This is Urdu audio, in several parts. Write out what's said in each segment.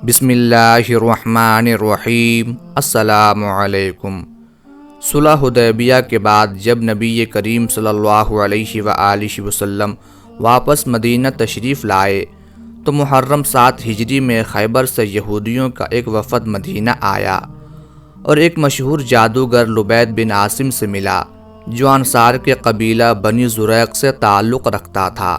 بسم اللہ الرحمن الرحیم۔ السلام علیکم۔ صلح حدیبیہ کے بعد جب نبی کریم صلی اللہ علیہ وآلہ وسلم واپس مدینہ تشریف لائے تو محرم 7 ہجری میں خیبر سے یہودیوں کا ایک وفد مدینہ آیا اور ایک مشہور جادوگر لبید بن عاصم سے ملا جو انصار کے قبیلہ بنی زریق سے تعلق رکھتا تھا۔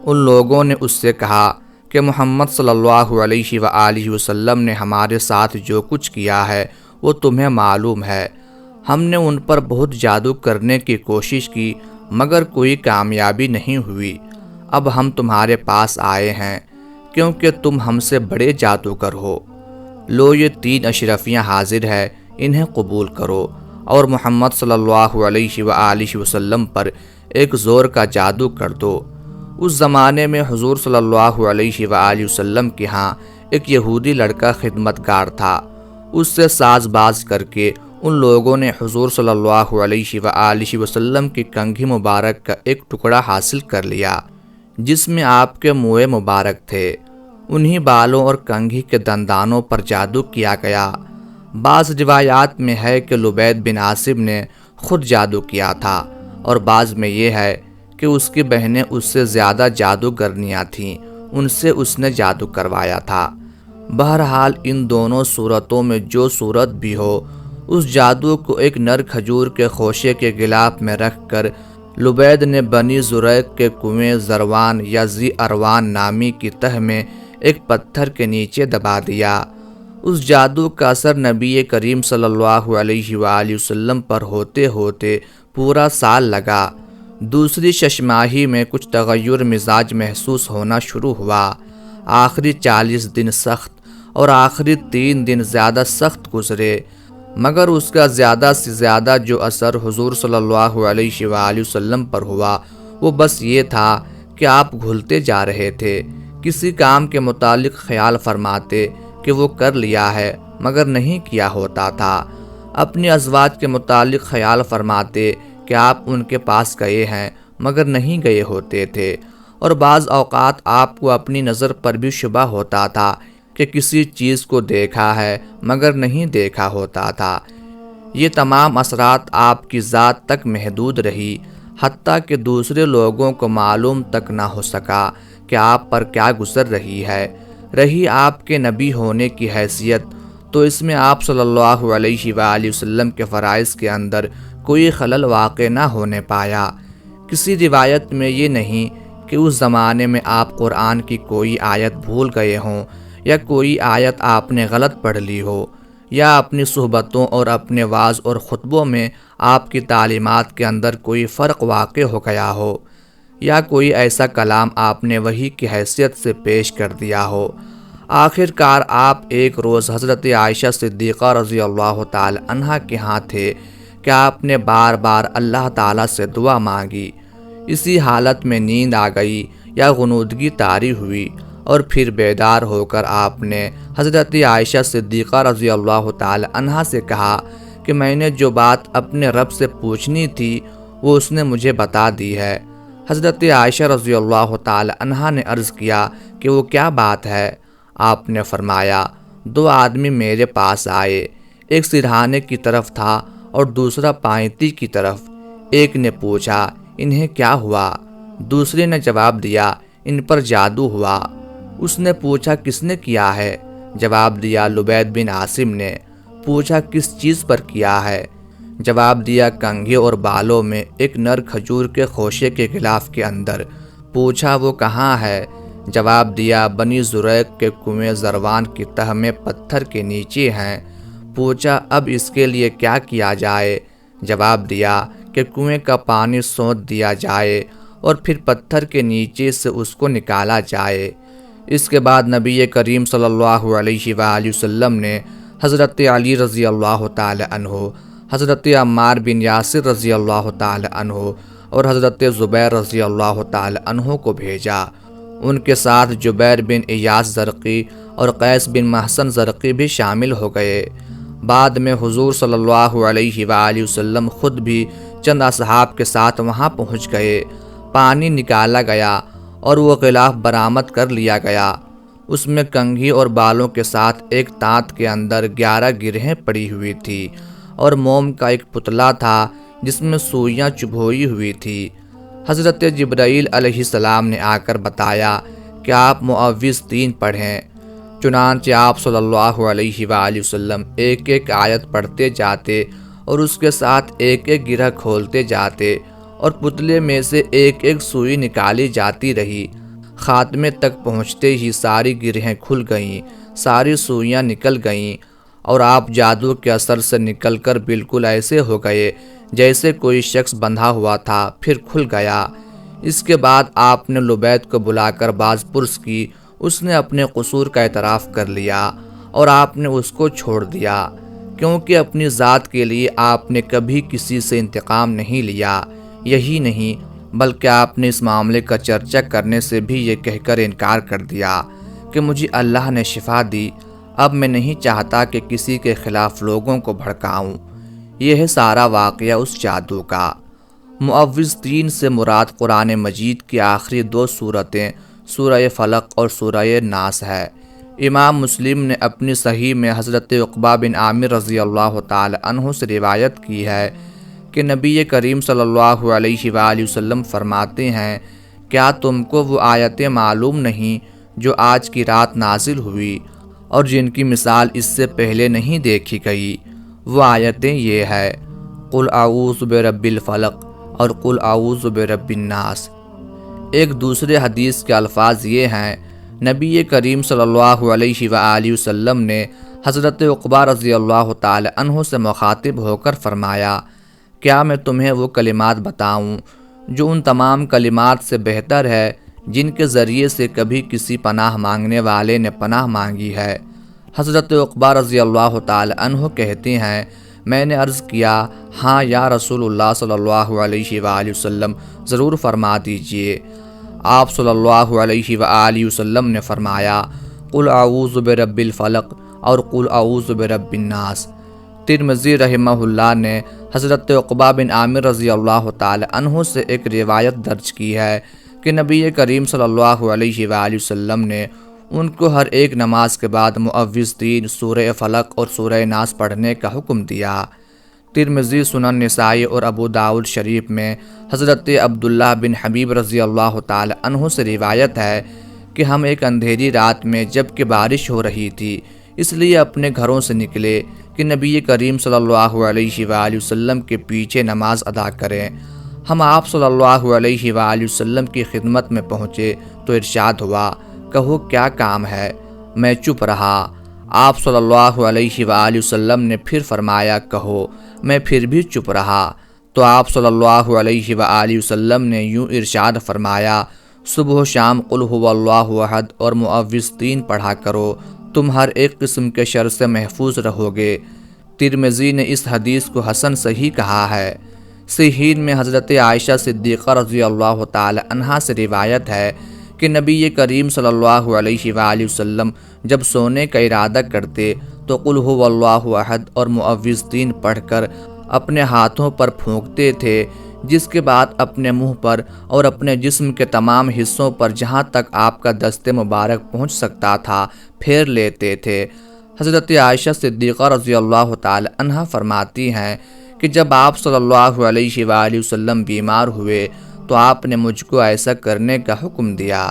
ان لوگوں نے اس سے کہا کہ محمد صلی اللہ علیہ وآلہ وسلم نے ہمارے ساتھ جو کچھ کیا ہے وہ تمہیں معلوم ہے۔ ہم نے ان پر بہت جادو کرنے کی کوشش کی مگر کوئی کامیابی نہیں ہوئی۔ اب ہم تمہارے پاس آئے ہیں کیونکہ تم ہم سے بڑے جادوگر ہو۔ لو یہ 3 اشرفیاں حاضر ہے، انہیں قبول کرو اور محمد صلی اللہ علیہ وآلہ وسلم پر ایک زور کا جادو کر دو۔ اس زمانے میں حضور صلی اللہ علیہ وآلہ وسلم کے ہاں ایک یہودی لڑکا خدمتگار تھا۔ اس سے ساز باز کر کے ان لوگوں نے حضور صلی اللہ علیہ وآلہ وسلم کی کنگھی مبارک کا ایک ٹکڑا حاصل کر لیا جس میں آپ کے منہ مبارک تھے۔ انہی بالوں اور کنگھی کے دندانوں پر جادو کیا گیا۔ بعض روایات میں ہے کہ لبید بن عاصم نے خود جادو کیا تھا اور بعض میں یہ ہے کہ اس کی بہنیں اس سے زیادہ جادوگرنیاں تھیں، ان سے اس نے جادو کروایا تھا۔ بہرحال ان دونوں صورتوں میں جو صورت بھی ہو، اس جادو کو ایک نر کھجور کے خوشے کے غلاف میں رکھ کر لبید نے بنی زریق کے کنویں زروان یا ذی اروان نامی کی تہ میں ایک پتھر کے نیچے دبا دیا۔ اس جادو کا اثر نبی کریم صلی اللہ علیہ وآلہ وسلم پر ہوتے ہوتے پورا سال لگا۔ دوسری ششماہی میں کچھ تغیر مزاج محسوس ہونا شروع ہوا۔ آخری 40 دن سخت اور آخری 3 دن زیادہ سخت گزرے، مگر اس کا زیادہ سے زیادہ جو اثر حضور صلی اللہ علیہ وآلہ وسلم پر ہوا وہ بس یہ تھا کہ آپ گھلتے جا رہے تھے۔ کسی کام کے متعلق خیال فرماتے کہ وہ کر لیا ہے مگر نہیں کیا ہوتا تھا۔ اپنی ازواج کے متعلق خیال فرماتے کہ آپ ان کے پاس گئے ہیں مگر نہیں گئے ہوتے تھے، اور بعض اوقات آپ کو اپنی نظر پر بھی شبہ ہوتا تھا کہ کسی چیز کو دیکھا ہے مگر نہیں دیکھا ہوتا تھا۔ یہ تمام اثرات آپ کی ذات تک محدود رہی، حتیٰ کہ دوسرے لوگوں کو معلوم تک نہ ہو سکا کہ آپ پر کیا گزر رہی ہے۔ رہی آپ کے نبی ہونے کی حیثیت تو اس میں آپ صلی اللہ علیہ وآلہ وسلم کے فرائض کے اندر کوئی خلل واقع نہ ہونے پایا۔ کسی روایت میں یہ نہیں کہ اس زمانے میں آپ قرآن کی کوئی آیت بھول گئے ہوں یا کوئی آیت آپ نے غلط پڑھ لی ہو، یا اپنی صحبتوں اور اپنے وعظ اور خطبوں میں آپ کی تعلیمات کے اندر کوئی فرق واقع ہو گیا ہو، یا کوئی ایسا کلام آپ نے وحی کی حیثیت سے پیش کر دیا ہو۔ آخر کار آپ ایک روز حضرت عائشہ صدیقہ رضی اللہ تعالی عنہا کے ہاں تھے کہ آپ نے بار بار اللہ تعالیٰ سے دعا مانگی۔ اسی حالت میں نیند آ گئی یا غنودگی طاری ہوئی اور پھر بیدار ہو کر آپ نے حضرت عائشہ صدیقہ رضی اللہ تعالی عنہا سے کہا کہ میں نے جو بات اپنے رب سے پوچھنی تھی وہ اس نے مجھے بتا دی ہے۔ حضرت عائشہ رضی اللہ تعالی عنہا نے عرض کیا کہ وہ کیا بات ہے؟ آپ نے فرمایا 2 آدمی میرے پاس آئے، ایک سرہانے کی طرف تھا اور دوسرا پائنتی کی طرف۔ ایک نے پوچھا انہیں کیا ہوا؟ دوسرے نے جواب دیا ان پر جادو ہوا۔ اس نے پوچھا کس نے کیا ہے؟ جواب دیا لبید بن عاصم نے۔ پوچھا کس چیز پر کیا ہے؟ جواب دیا کنگھی اور بالوں میں ایک نر کھجور کے خوشے کے غلاف کے اندر۔ پوچھا وہ کہاں ہے؟ جواب دیا بنی زریق کے کنویں زروان کی تہ میں پتھر کے نیچے ہیں۔ پوچھا اب اس کے لیے کیا کیا جائے؟ جواب دیا کہ کنویں کا پانی سونت دیا جائے اور پھر پتھر کے نیچے سے اس کو نکالا جائے۔ اس کے بعد نبی کریم صلی اللہ علیہ وآلہ وسلم نے حضرت علی رضی اللہ تعالی عنہ، حضرت عمار بن یاسر رضی اللہ تعالی عنہ اور حضرت زبیر رضی اللہ تعالی عنہ کو بھیجا۔ ان کے ساتھ جبیر بن ایاس زرقی اور قیس بن محسن زرقی بھی شامل ہو گئے۔ بعد میں حضور صلی اللہ علیہ وآلہ وسلم خود بھی چند اصحاب کے ساتھ وہاں پہنچ گئے۔ پانی نکالا گیا اور وہ غلاف برآمد کر لیا گیا۔ اس میں کنگھی اور بالوں کے ساتھ ایک تانت کے اندر 11 گرہیں پڑی ہوئی تھی اور موم کا ایک پتلا تھا جس میں سوئیاں چبھوئی ہوئی تھی۔ حضرت جبرائیل علیہ السلام نے آ کر بتایا کہ آپ معوذ پڑھیں۔ چنانچہ آپ صلی اللہ علیہ وآلہ وسلم ایک ایک آیت پڑھتے جاتے اور اس کے ساتھ ایک ایک گرہ کھولتے جاتے اور پتلے میں سے ایک ایک سوئی نکالی جاتی رہی۔ خاتمے تک پہنچتے ہی ساری گرہیں کھل گئیں، ساری سوئیاں نکل گئیں اور آپ جادو کے اثر سے نکل کر بالکل ایسے ہو گئے جیسے کوئی شخص بندھا ہوا تھا، پھر کھل گیا۔ اس کے بعد آپ نے لبید کو بلا کر باز پرس کی۔ اس نے اپنے قصور کا اعتراف کر لیا اور آپ نے اس کو چھوڑ دیا، کیونکہ اپنی ذات کے لیے آپ نے کبھی کسی سے انتقام نہیں لیا۔ یہی نہیں بلکہ آپ نے اس معاملے کا چرچا کرنے سے بھی یہ کہہ کر انکار کر دیا کہ مجھے اللہ نے شفا دی، اب میں نہیں چاہتا کہ کسی کے خلاف لوگوں کو بھڑکاؤں۔ یہ ہے سارا واقعہ اس جادو کا۔ معوذ سے مراد قرآن مجید کی آخری 2 سورتیں سورہ فلق اور سورہ ناس ہے۔ امام مسلم نے اپنی صحیح میں حضرت عقبہ بن عامر رضی اللہ تعالی عنہ سے روایت کی ہے کہ نبی کریم صلی اللہ علیہ وآلہ وسلم فرماتے ہیں، کیا تم کو وہ آیتیں معلوم نہیں جو آج کی رات نازل ہوئی اور جن کی مثال اس سے پہلے نہیں دیکھی گئی؟ وہ آیتیں یہ ہے، قل اعوذ برب الفلق اور قل اعوذ برب الناس۔ ایک دوسرے حدیث کے الفاظ یہ ہیں، نبی کریم صلی اللہ علیہ وآلہ وسلم نے حضرت عقبہ رضی اللہ تعالی عنہ سے مخاطب ہو کر فرمایا، کیا میں تمہیں وہ کلمات بتاؤں جو ان تمام کلمات سے بہتر ہے جن کے ذریعے سے کبھی کسی پناہ مانگنے والے نے پناہ مانگی ہے؟ حضرت عقبہ رضی اللہ تعالی عنہ کہتے ہیں، میں نے عرض کیا، ہاں یا رسول اللہ صلی اللہ علیہ وآلہ وسلم، ضرور فرما دیجئے۔ آپ صلی اللہ علیہ وآلہ وسلم نے فرمایا، قل اعوذ برب الفلق اور قل اعوذ برب الناس۔ ترمذی رحمہ اللہ نے حضرت عقبہ بن عامر رضی اللہ تعالی عنہ سے ایک روایت درج کی ہے کہ نبی کریم صلی اللہ علیہ وآلہ وسلم نے ان کو ہر ایک نماز کے بعد معوذ سورہ فلق اور سورہ ناس پڑھنے کا حکم دیا۔ ترمذی، سنن نسائی اور ابو داؤد شریف میں حضرت عبداللہ بن حبیب رضی اللہ تعالی عنہ سے روایت ہے کہ ہم ایک اندھیری رات میں جب کہ بارش ہو رہی تھی، اس لیے اپنے گھروں سے نکلے کہ نبی کریم صلی اللہ علیہ وآلہ وسلم کے پیچھے نماز ادا کریں۔ ہم آپ صلی اللہ علیہ وآلہ وسلم کی خدمت میں پہنچے تو ارشاد ہوا، کہو کیا کام ہے؟ میں چپ رہا۔ آپ صلی اللہ علیہ وآلہ وسلم نے پھر فرمایا، کہو۔ میں پھر بھی چپ رہا تو آپ صلی اللہ علیہ وآلہ وسلم نے یوں ارشاد فرمایا، صبح و شام قل هو اللہ احد اور معوذ پڑھا کرو، تم ہر ایک قسم کے شر سے محفوظ رہو گے۔ ترمذی نے اس حدیث کو حسن صحیح کہا ہے۔ صحیح میں حضرت عائشہ صدیقہ رضی اللہ تعالی عنہا سے روایت ہے کہ نبی کریم صلی اللہ علیہ وآلہ وسلم جب سونے کا ارادہ کرتے تو قل هو اللہ احد اور معوذ پڑھ کر اپنے ہاتھوں پر پھونکتے تھے، جس کے بعد اپنے منہ پر اور اپنے جسم کے تمام حصوں پر جہاں تک آپ کا دست مبارک پہنچ سکتا تھا پھیر لیتے تھے۔ حضرت عائشہ صدیقہ رضی اللہ تعالی عنہا فرماتی ہیں کہ جب آپ صلی اللہ علیہ وآلہ وسلم بیمار ہوئے تو آپ نے مجھ کو ایسا کرنے کا حکم دیا۔